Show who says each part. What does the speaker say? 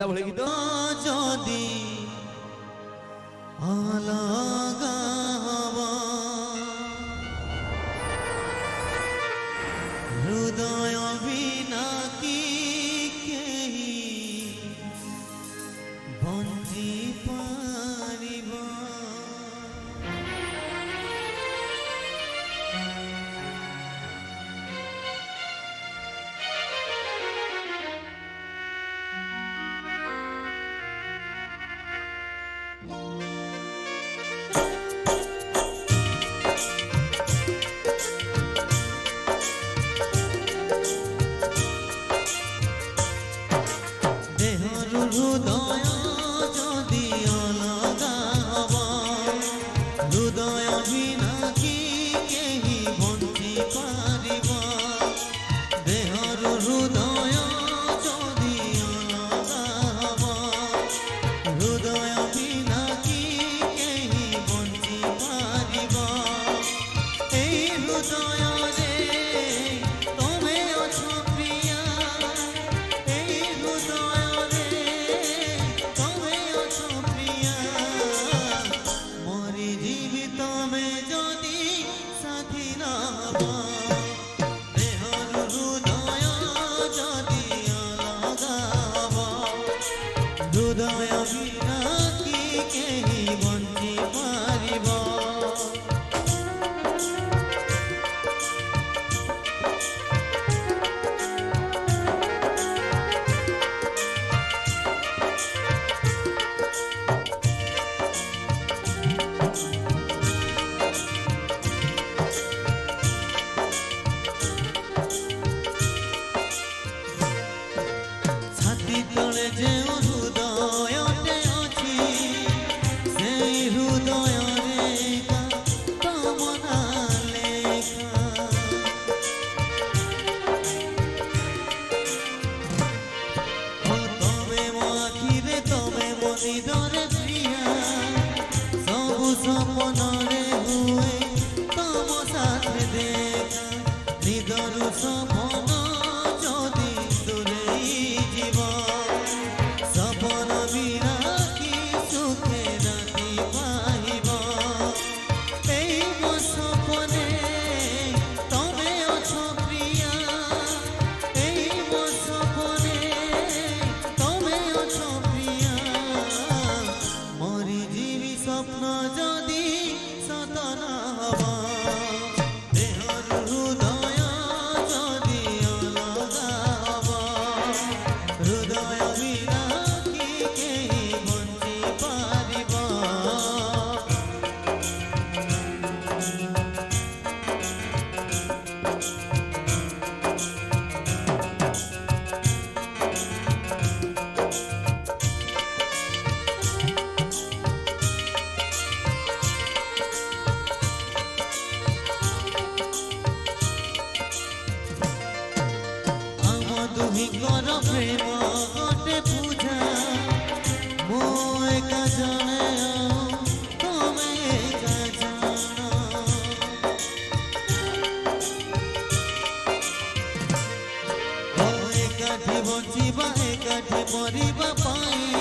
Speaker 1: भले गीत
Speaker 2: যদি अलगा हवा हृदय बिना की केही बंची पारिबा हृदय जदि अलगा हवा हृदय बिना कि केही बंची पारिबा देहर हृदय जदि अलगा हवा हृदय बिना कि केही बंची पारिबा एई हृदय रे तमे अछो प्रिया एई हृदय बिना कि केही बंची पारिबा छाती तले जे हृदयटे अछि सेई हृदय रेखा तमना लेखा तमे मो आखिरे तमे मो निदरे प्रिया सबु सपनरे हुए तम साथे देखा निदरु सपन जदि दूरेई जीवा सपन बिना कि सुखे राति पाइबा एई मो सपने तमे अछो प्रिया एई मो सपने तमे अछो प्रिया मरि जीवी स्वप्न जदि सत न हवा देहर हृदय जदि अलगा हवा हृदय बिना कि केही बंची पारिबा दुहिंकर प्रेम गोटे पूजा मो एका जाने तमे एका जान एकाठी बंचिबा एकाठी मरिबा पाई